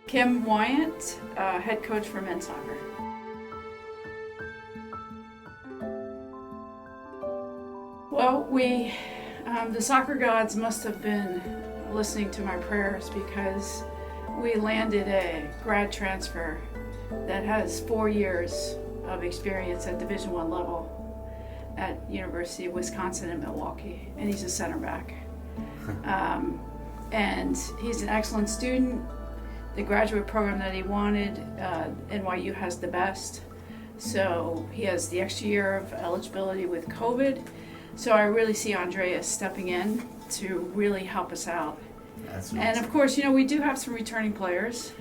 Kim Wyant, head coach for men's soccer. Well, the soccer gods must have been listening to my prayers because we landed a grad transfer that has 4 years of experience at Division I level at University of Wisconsin in Milwaukee, and he's a center back. And he's an excellent student. The graduate program that he wanted, NYU has the best. So he has the extra year of eligibility with COVID. So I really see Andreas stepping in to really help us out. And of course, we do have some returning players,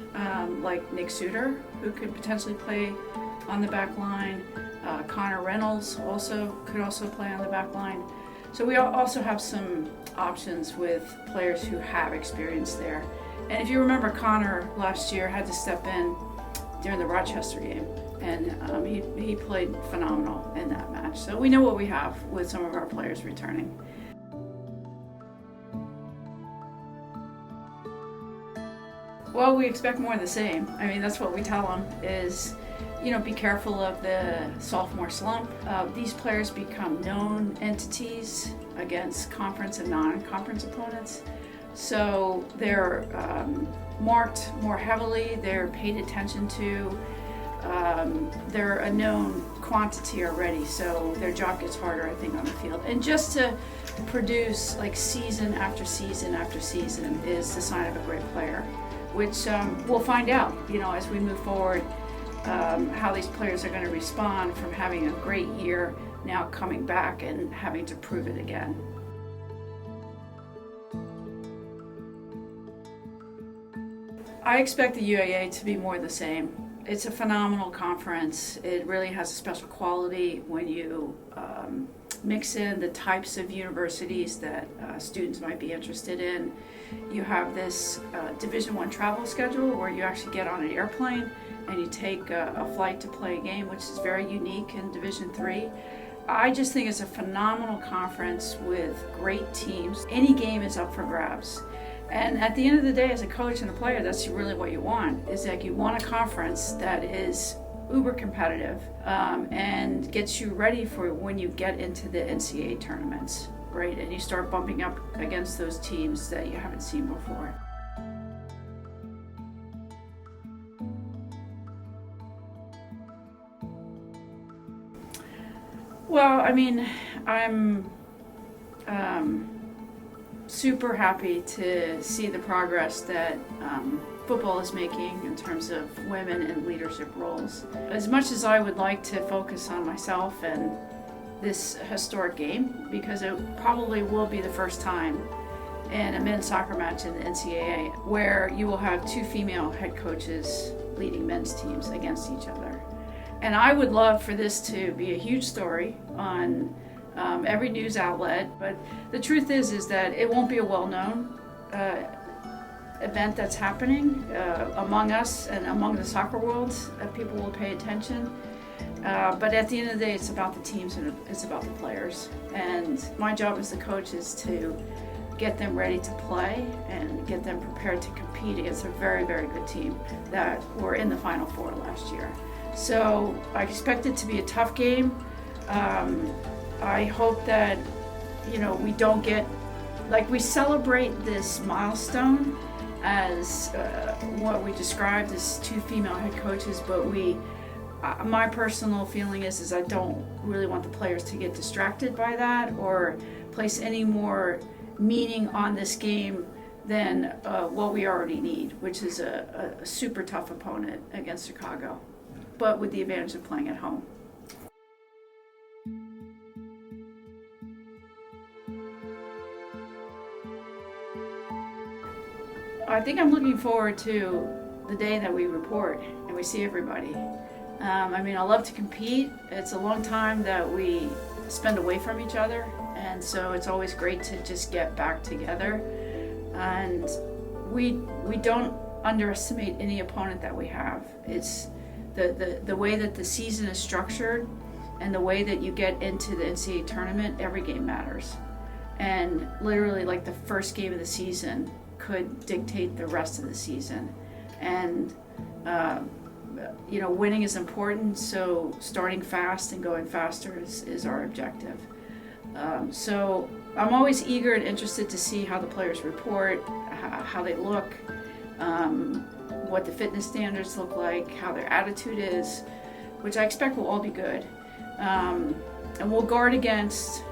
like Nick Suter, who could potentially play on the back line. Connor Reynolds could also play on the back line. So we also have some options with players who have experience there. And if you remember, Connor last year had to step in during the Rochester game, and he played phenomenal in that match. So we know what we have with some of our players returning. Well, we expect more of the same. I mean, that's what we tell them is, be careful of the sophomore slump. These players become known entities against conference and non-conference opponents. So they're marked more heavily, they're paid attention to, they're a known quantity already, so their job gets harder, I think, on the field. And just to produce like season after season after season is the sign of a great player, which we'll find out, as we move forward, how these players are going to respond from having a great year now coming back and having to prove it again. I expect the UAA to be more the same. It's a phenomenal conference. It really has a special quality when you mix in the types of universities that students might be interested in. You have this Division I travel schedule where you actually get on an airplane and you take a flight to play a game, which is very unique in Division III. I just think it's a phenomenal conference with great teams. Any game is up for grabs. And at the end of the day, as a coach and a player, that's really what you want. Is like you want a conference that is uber competitive and gets you ready for when you get into the NCAA tournaments, right? And you start bumping up against those teams that you haven't seen before. Well, I mean, I'm super happy to see the progress that football is making in terms of women in leadership roles. As much as I would like to focus on myself and this historic game, because it probably will be the first time in a men's soccer match in the NCAA where you will have two female head coaches leading men's teams against each other. And I would love for this to be a huge story on every news outlet, but the truth is that it won't be a well-known event that's happening among us and among the soccer world. People will pay attention, but at the end of the day, it's about the teams and it's about the players. And my job as the coach is to get them ready to play and get them prepared to compete against a very, very good team that were in the Final Four last year. So I expect it to be a tough game. I hope that, we don't get, we celebrate this milestone as what we described as two female head coaches, but my personal feeling is I don't really want the players to get distracted by that or place any more meaning on this game than what we already need, which is a super tough opponent against Chicago, but with the advantage of playing at home. I think I'm looking forward to the day that we report and we see everybody. I love to compete. It's a long time that we spend away from each other, and so it's always great to just get back together. And we don't underestimate any opponent that we have. It's the way that the season is structured and the way that you get into the NCAA tournament. Every game matters, and literally the first game of the season could dictate the rest of the season. And winning is important, so starting fast and going faster is our objective. So I'm always eager and interested to see how the players report, how they look, what the fitness standards look like, how their attitude is, which I expect will all be good. And we'll guard against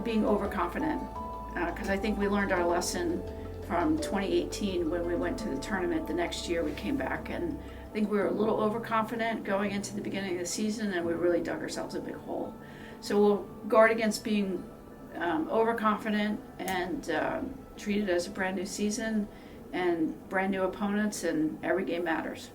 being overconfident, because I think we learned our lesson from 2018 when we went to the tournament. The next year we came back, and I think we were a little overconfident going into the beginning of the season, and we really dug ourselves a big hole. So we'll guard against being overconfident and treat it as a brand new season and brand new opponents, and every game matters.